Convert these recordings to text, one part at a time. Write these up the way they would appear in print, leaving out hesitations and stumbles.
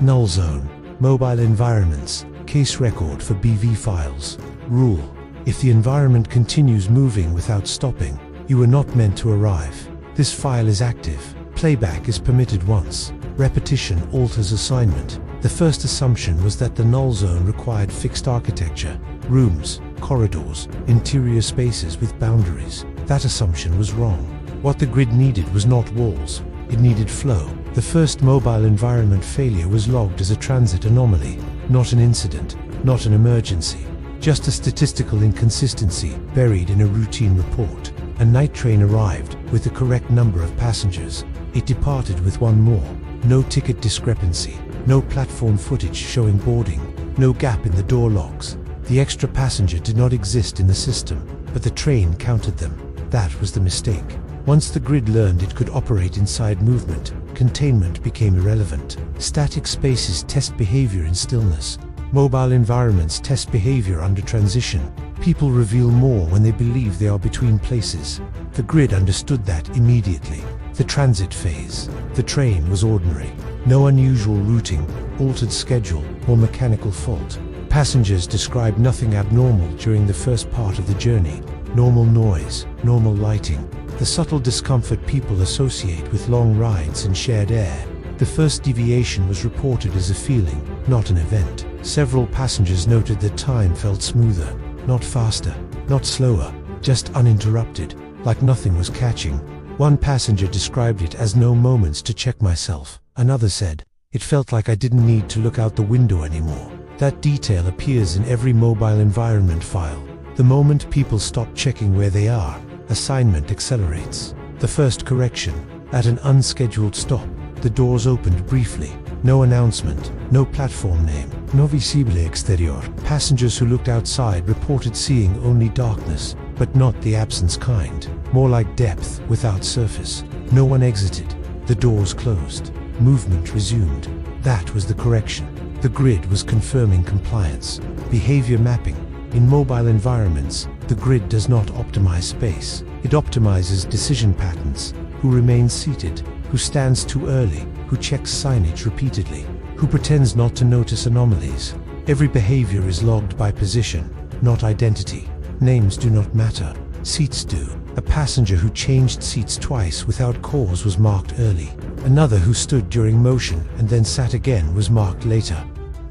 Null Zone, mobile environments, case record for BV files. Rule: if the environment continues moving without stopping, you were not meant to arrive. This file is active. Playback is permitted once. Repetition alters assignment. The first assumption was that the null zone required fixed architecture, rooms, corridors, interior spaces with boundaries. That assumption was wrong. What the grid needed was not walls, it needed flow. The first mobile environment failure was logged as a transit anomaly, not an incident, not an emergency, just a statistical inconsistency buried in a routine report. A night train arrived with the correct number of passengers. It departed with one more. No ticket discrepancy, no platform footage showing boarding, no gap in the door logs. The extra passenger did not exist in the system, but the train counted them. That was the mistake. Once the grid learned it could operate inside movement, containment became irrelevant. Static spaces test behavior in stillness. Mobile environments test behavior under transition. People reveal more when they believe they are between places. The grid understood that immediately. The transit phase. The train was ordinary. No unusual routing, altered schedule, or mechanical fault. Passengers described nothing abnormal during the first part of the journey. Normal noise, normal lighting. The subtle discomfort people associate with long rides and shared air. The first deviation was reported as a feeling, not an event. Several passengers noted that time felt smoother, not faster, not slower, just uninterrupted, like nothing was catching. One passenger described it as no moments to check myself. Another said, it felt like I didn't need to look out the window anymore. That detail appears in every mobile environment file. The moment people stop checking where they are, assignment accelerates. The first correction: at an unscheduled stop, the doors opened briefly. No announcement, no platform name, no visible exterior. Passengers who looked outside reported seeing only darkness, but not the absence kind. More like depth without surface. No one exited. The doors closed. Movement resumed. That was the correction. The grid was confirming compliance. Behavior mapping. In mobile environments, the grid does not optimize space. It optimizes decision patterns. Who remains seated? Who stands too early? Who checks signage repeatedly? Who pretends not to notice anomalies? Every behavior is logged by position, not identity. Names do not matter. Seats do. A passenger who changed seats twice without cause was marked early. Another who stood during motion and then sat again was marked later.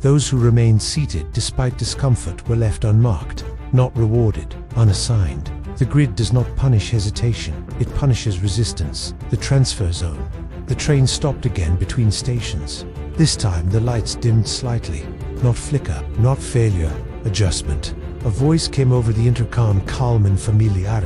Those who remained seated despite discomfort were left unmarked, not rewarded, unassigned. The grid does not punish hesitation, it punishes resistance. The transfer zone. The train stopped again between stations. This time the lights dimmed slightly. Not flicker, not failure, adjustment. A voice came over the intercom, calm and familiar.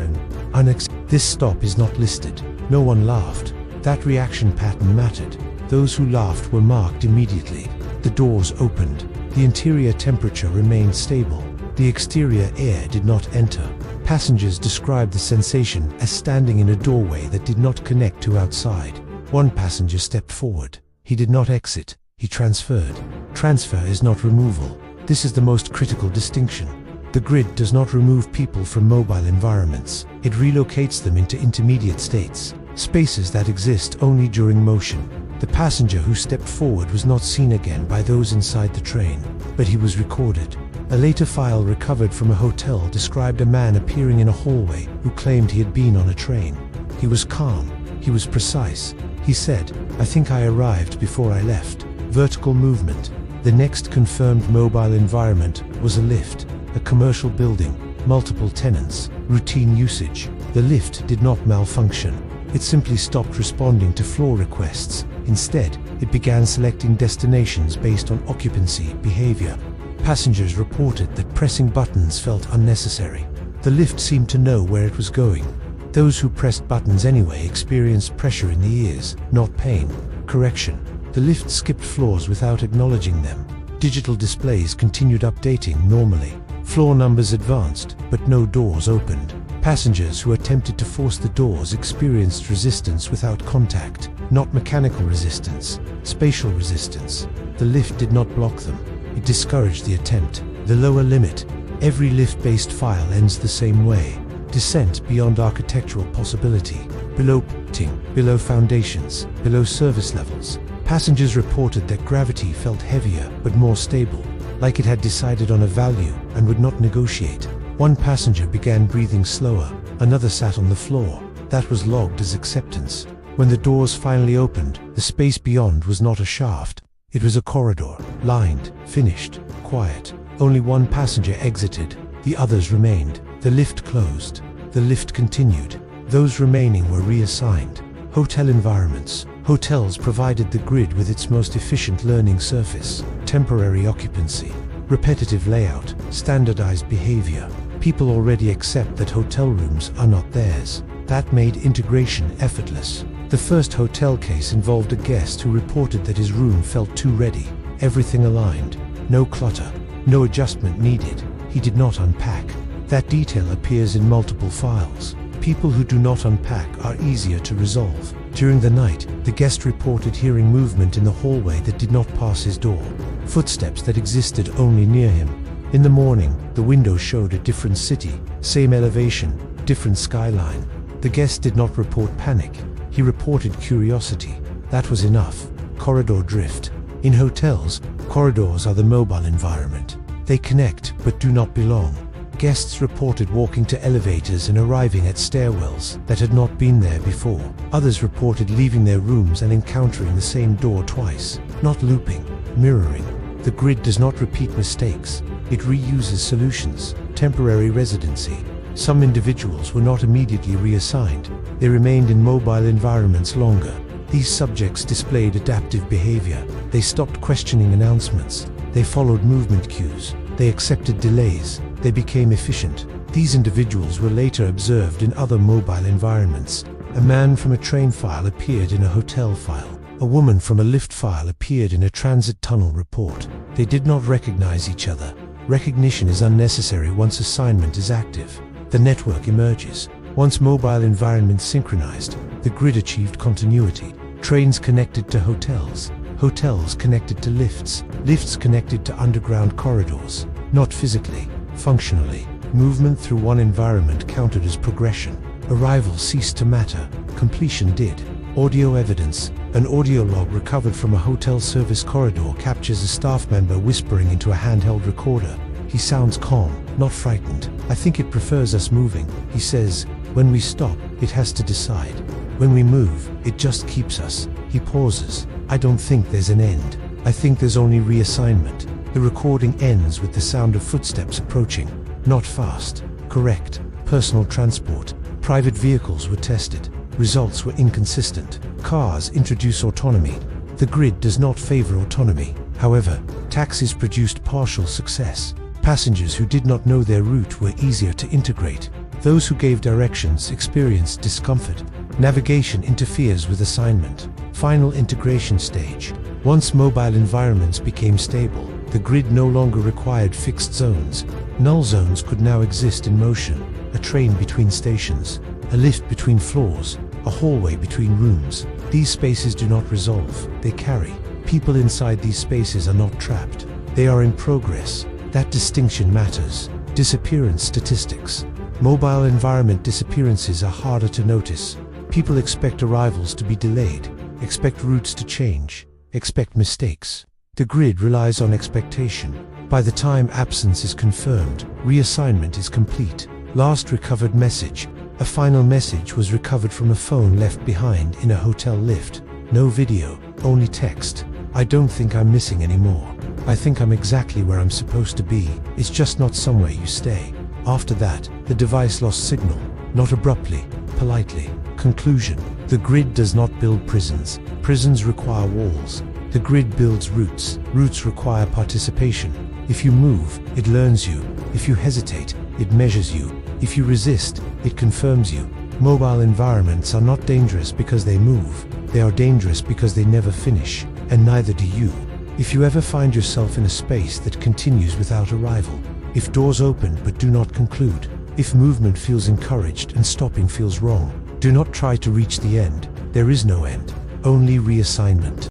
This stop is not listed. No one laughed. That reaction pattern mattered. Those who laughed were marked immediately. The doors opened. The interior temperature remained stable. The exterior air did not enter. Passengers described the sensation as standing in a doorway that did not connect to outside. One passenger stepped forward. He did not exit. He transferred. Transfer is not removal. This is the most critical distinction. The grid does not remove people from mobile environments. It relocates them into intermediate states, spaces that exist only during motion. The passenger who stepped forward was not seen again by those inside the train, but he was recorded. A later file recovered from a hotel described a man appearing in a hallway who claimed he had been on a train. He was calm. He was precise. He said, "I think I arrived before I left." Vertical movement. The next confirmed mobile environment was a lift. A commercial building, multiple tenants, routine usage. The lift did not malfunction. It simply stopped responding to floor requests. Instead, it began selecting destinations based on occupancy behavior. Passengers reported that pressing buttons felt unnecessary. The lift seemed to know where it was going. Those who pressed buttons anyway experienced pressure in the ears, not pain. Correction. The lift skipped floors without acknowledging them. Digital displays continued updating normally. Floor numbers advanced, but no doors opened. Passengers who attempted to force the doors experienced resistance without contact, not mechanical resistance, spatial resistance. The lift did not block them. It discouraged the attempt. The lower limit. Every lift-based file ends the same way. Descent beyond architectural possibility. Below pitting, below foundations, below service levels. Passengers reported that gravity felt heavier but more stable, like it had decided on a value and would not negotiate. One passenger began breathing slower, another sat on the floor. That was logged as acceptance. When the doors finally opened, the space beyond was not a shaft. It was a corridor, lined, finished, quiet. Only one passenger exited. The others remained. The lift closed. The lift continued. Those remaining were reassigned. Hotel environments. Hotels provided the grid with its most efficient learning surface, temporary occupancy, repetitive layout, standardized behavior. People already accept that hotel rooms are not theirs. That made integration effortless. The first hotel case involved a guest who reported that his room felt too ready, everything aligned, no clutter, no adjustment needed. He did not unpack. That detail appears in multiple files. People who do not unpack are easier to resolve. During the night, the guest reported hearing movement in the hallway that did not pass his door, footsteps that existed only near him. In the morning, the window showed a different city, same elevation, different skyline. The guest did not report panic. He reported curiosity. That was enough. Corridor drift. In hotels, corridors are the mobile environment. They connect but do not belong. Guests reported walking to elevators and arriving at stairwells that had not been there before. Others reported leaving their rooms and encountering the same door twice. Not looping, mirroring. The grid does not repeat mistakes. It reuses solutions. Temporary residency. Some individuals were not immediately reassigned. They remained in mobile environments longer. These subjects displayed adaptive behavior. They stopped questioning announcements. They followed movement cues. They accepted delays. They became efficient. These individuals were later observed in other mobile environments. A man from a train file appeared in a hotel file. A woman from a lift file appeared in a transit tunnel report. They did not recognize each other. Recognition is unnecessary once assignment is active. The network emerges. Once mobile environments synchronized, the grid achieved continuity. Trains connected to hotels. Hotels connected to lifts. Lifts connected to underground corridors. Not physically, functionally. Movement through one environment counted as progression. Arrival ceased to matter. Completion did. Audio evidence. An audio log recovered from a hotel service corridor captures a staff member whispering into a handheld recorder. He sounds calm, not frightened. I think it prefers us moving. He says, when we stop, it has to decide. When we move, it just keeps us. He pauses. I don't think there's an end. I think there's only reassignment. The recording ends with the sound of footsteps approaching. Not fast. Correct. Personal transport. Private vehicles were tested. Results were inconsistent. Cars introduce autonomy. The grid does not favor autonomy. However, taxis produced partial success. Passengers who did not know their route were easier to integrate. Those who gave directions experienced discomfort. Navigation interferes with assignment. Final integration stage. Once mobile environments became stable, the grid no longer required fixed zones. Null zones could now exist in motion. A train between stations, a lift between floors, a hallway between rooms. These spaces do not resolve, they carry. People inside these spaces are not trapped. They are in progress. That distinction matters. Disappearance statistics. Mobile environment disappearances are harder to notice. People expect arrivals to be delayed, expect routes to change, expect mistakes. The grid relies on expectation. By the time absence is confirmed, reassignment is complete. Last recovered message. A final message was recovered from a phone left behind in a hotel lift. No video, only text. I don't think I'm missing anymore. I think I'm exactly where I'm supposed to be. It's just not somewhere you stay. After that, the device lost signal. Not abruptly, politely. Conclusion. The grid does not build prisons. Prisons require walls. The grid builds routes. Routes require participation. If you move, it learns you. If you hesitate, it measures you. If you resist, it confirms you. Mobile environments are not dangerous because they move. They are dangerous because they never finish, and neither do you. If you ever find yourself in a space that continues without arrival, if doors open but do not conclude, if movement feels encouraged and stopping feels wrong, do not try to reach the end. There is no end, only reassignment.